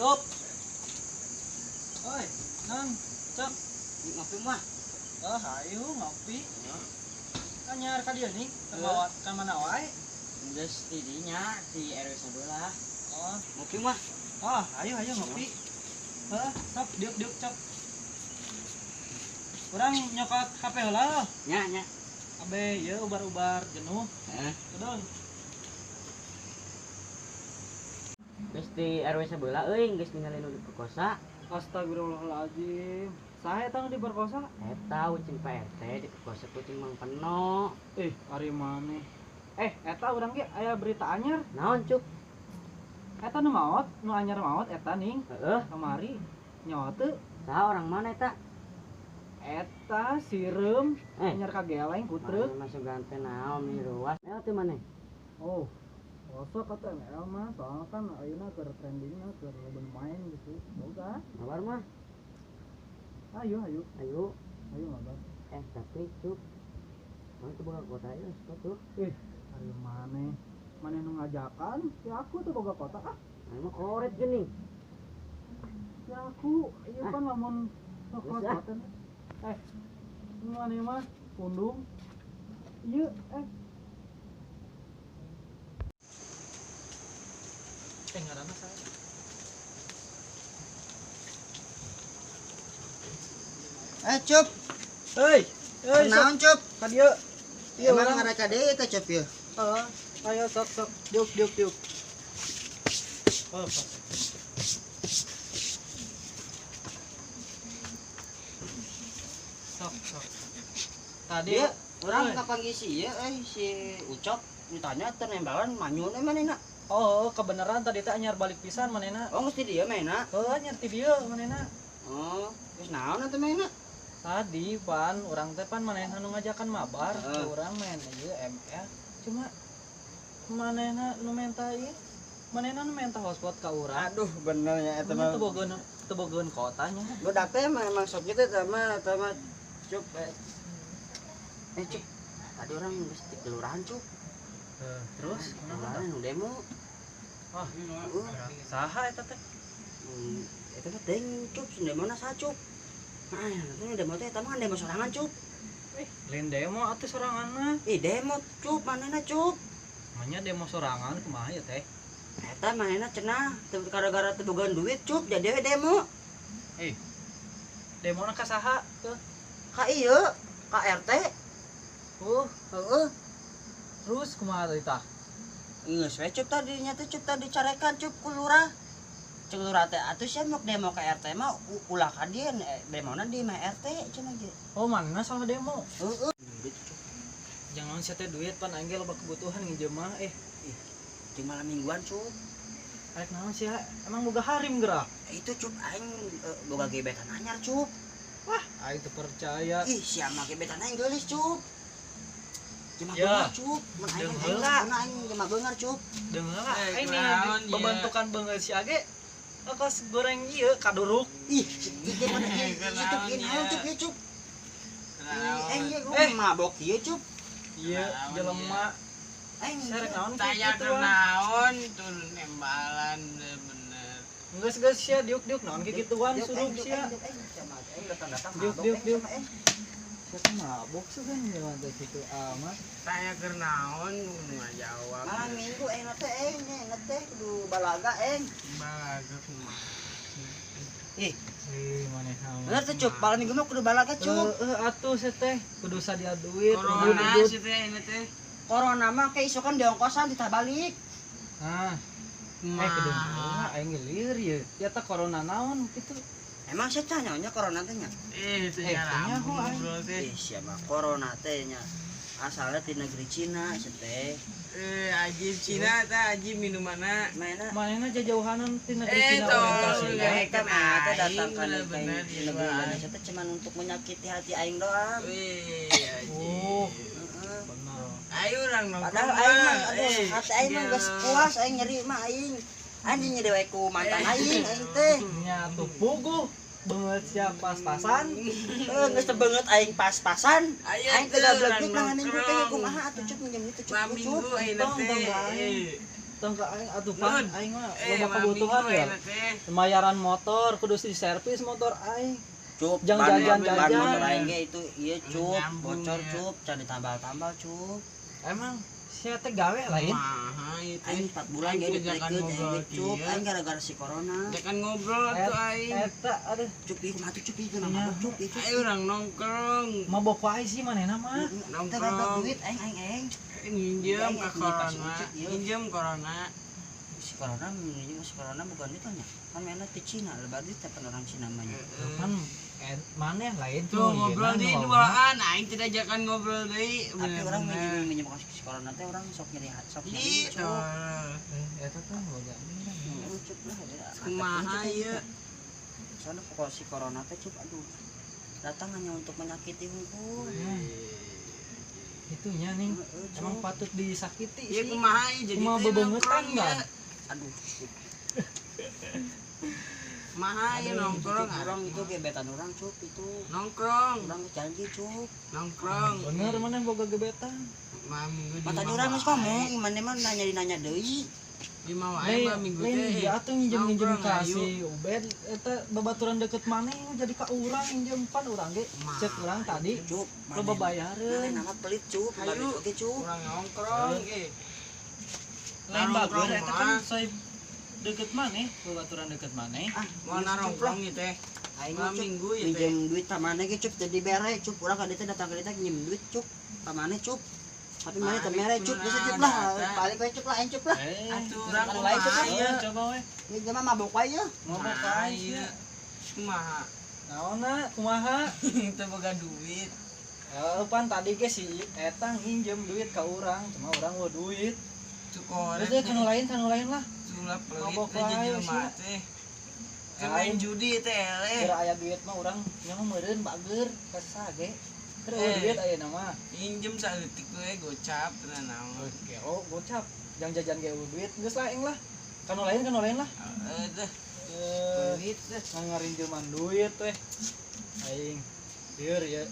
Cup. Oi, nang, cek. Ngopi mah. Ayo ngopi. Anyar ka dieu nih, ka mana wae? Geus tidinya di RW 11. Oh, Ngopi mah. ayo ngopi. Sok diuk cek. Urang nyokot HP heula. Nya. Abe ieu ubar-ubar jenuh. Heeh. Kedon. Geus di RW 11 euy, geus ninggalin nu diperkosa. Astagfirullahaladzim. Saha eta nu diperkosa? Eta ucing PRT diperkosa kucing Mang Peno. Ari maneh. Eta urang ge aya berita anyar. Naon, Cuk? Eta nu maot, nu anyar maot eta ning. Heeh. Kamari nyawa teu. Saha orang mana eta? Eta sireum anyar ka geleng putreu. Masuk gante naon nih ruas. Teu maneh. Oh, kosok kata ML mah, soalnya kan ayeuna keur trendingna keur leubeun main gitu. Boga. Ngabar mah. Ayo ngabar. Tapi Cuk. Mana tuh boga kota ieu, Cuk? Ari maneh nu ngajakan, ya aku tuh boga kota ah. Emang koret geuning. Ya aku, ieu kan lamun sok Geus, kota. Maneh mah pundung. Ieu ngaranna saya. Cup. Hei, Naon, Cup? ka dieu. Ieu Emang urang. ngareka deui eta, Cup ieu. Ayo sok diuk. Sok. Tadi Dia orang kapan gisi ya si Ucok ditanya ternembalan manyun manehna. oh kebenaran tadi teh anyar balik pisan manehna. Oh mesti dia mainna. Anyar ti dieu manehna. Oh, geus naon atuh mainna? Tadi pan urang teh pan manehna nu ngajakan mabar, Heeh. urang main ieu ML. Cuma manehna nu menta ieu. Manehna nu menta hotspot ka urang. Aduh benernya eta Eta mah. teu bogeun kotanya. Budak teh memang sok kitu teh mah Cup. Cup. Tadi orang geus di kelurahan, Cup. Terus Kelurahan nu demo. saha eta teh? Eta teh teuing Cup, demona saha Cup? Nah, itu demo teh eta mah demo sorangan, Cup. Lain demo atuh soranganna. Demo Cup, manehna Cup. Namanya demo sorangan kumaha ya teh? Eta manehna cenah gara-gara teu bogaan duit, Cup, jadi we demo. Demo na ka saha? Ka ieu, ka RT. Heeh. Terus kumaha teh tah? Geus we Cup tadi nya teh Cup tadi carekan Cup ku lurah. Cek lurah teh atuh sia mau demo ka RT mah ulah ka dieu demona di mah RT cenah ge. Oh mana salah demo? Heeh. Jangan sia teh duit pan aing ge loba kebutuhan ngijeun mah Di malam mingguan Cup. Arek naon sia? Emang boga harim gerak? Itu Cup aing boga gebetan anyar Cup. Wah, aing teu percaya. Sia mah gebetan aing geulis Cup. Cuma Ya. beungar Cup, mun aing Deungheula. enggak, mun aing cuma beungar Cup. Deungheula aing kunaon, nih pembentukan beungeut si Age. Kos goreng ieu kaduruk. Itu mana itu gini Cup ya Cup. Mabok ieu Cup. Ieu jelema serek naon Tanya kitu naon tuh nembalan bener. Geus sia diuk naon ki gituan suruh sia. Diuk. Sia teh mabok sugan jelema teh kitu amat. Tanya keur naon nu ngajawab. Malam minggu nya teh kudu balaga Bagus mah. Manehna. Bener tuh Cup, malam minggu mah kudu balaga Cup. Atuh sia teh kudu sadia duit, Corona kudu sih teh ini teh. Corona mah keisokan diongkosan ditah balik. Nah, kedeng aing lieur ieu. Ya teh corona naon kitu. Emang saya tanya corona teh nya? Itu nya lambung ho, bro teh. Sia mah corona teh nya asalnya di negeri Cina teh. Ajib Cina teh ajib minumanna. Manehna jajauhanan ti negeri Cina Toh, orientasi. enggak. Eta mah teh datang ka Bener-bener negeri Indonesia teh cuma untuk menyakiti hati aing doang. Oh, Heeh. benar. Ayo orang nongkrong. Padahal aing mah hati aing mah geus puas aing nyeri mah aing. Anjing nyedewe ku mantan aing teh. Nya tuh puguh beungeut sia pas-pasan. Geus teu beungeut aing pas-pasan. Ayo Aing teh gablek nangan minggu teh kumaha atuh Cup minjem itu Cup. Minggu ayeuna Tong, teh. tong, tong ka aing atuh pan Nun. aing mah Eh, loba kebutuhan minggu ya. enak teh. Pembayaran motor kudu diservis motor aing. Cup, Jang ban jajan-jajan. motor aing ge itu iya cup, Nyambung, bocor ya. cup, can ditambal-tambal cup. Emang sia teh gawe lain. Maha itu. Aing 4 bulan Aing ge teh jangan ditekeun ngobrol aing cup, kieu. aing gara-gara si corona. Jangan ngobrol tuh aing. Eta aduh Cup ieu kumaha tuh cup ieu kenapa Iya. cup ieu cup. Ayo orang nongkrong. mabok wae sih manehna mah. Kita dapat duit aing. Nginjem ke Aing corona. pas ucit, iya. Nginjem corona. Si corona bukan ditanya. Kan mana ti Cina, lebar di tepan orang Cina mah. Kan maneh lain Tuh ngobrol di duaan, aing tidak jangan ngobrol deui. Tapi orang minjem si corona teh orang sok nyari sok nyari Gitu. cup. Eta teh boga. Cup lah ya. Kumaha ieu? Soalnya pokok si corona teh cup aduh. Datang hanya untuk menyakiti hukum. Itunya nih emang patut disakiti Ieu sih. kumaha ieu jadi Kumaha teh bebengetan nongkrong ya. kan? Aduh, cup. Kumaha ieu nongkrong Orang itu gebetan orang cup itu. Nongkrong, Orang janji cup. nongkrong. Bener mana boga gebetan. Minggu di Mata mau orang geus wae. ngomong, iman nanya deui. Di mau wae mah minggu lain teh. dia atuh nginjem Nongkrong, ka ayo. si Ubed eta babaturan deket maneh jadi ka urang nginjem pan urang ge cek urang tadi Cup. loba bayareun. Nama pelit cup, Ayo. balik oke cup. Kurang nongkrong ge. Lain Nongkrong bagus eta mah. kan saya deket maneh babaturan deket maneh. Ah, Mau nongkrong ieu teh. aing Malam cup. minggu ieu teh. Minjem duit tamane ge cup jadi bere cup. Urang ka dieu teh datang ka dieu teh nginjem duit cup. Tamane cup. Tapi mana teh mere cup, geus cup lah. Balik we cup lah, aing cup lah. Atuh urang urang lain kumaha cup ieu? coba we. Ieu mah mabok wae ya. Ngomong Kumaha ka ieu? Kumaha? naonna kumaha? Teu boga duit. Pan tadi ge si eta nginjem duit ka urang, cuma urang eueuh duit. Cukorek. Terus kanu lain lah. Sulap pelit Mabok teh wae jelema sia. teh. Keur main judi teh eleh. Kira aya duit mah urang nyaho meureun bager ka sage. Keur eueuh duit ayeuna mah. Injem saleutik we gocap teh naon. Oke, oh gocap. Jang jajan ge eueuh duit geus laeng lah. Kanu lain lah. Teh Duit teh ngarinjelman duit teh. Aing. Dieur ya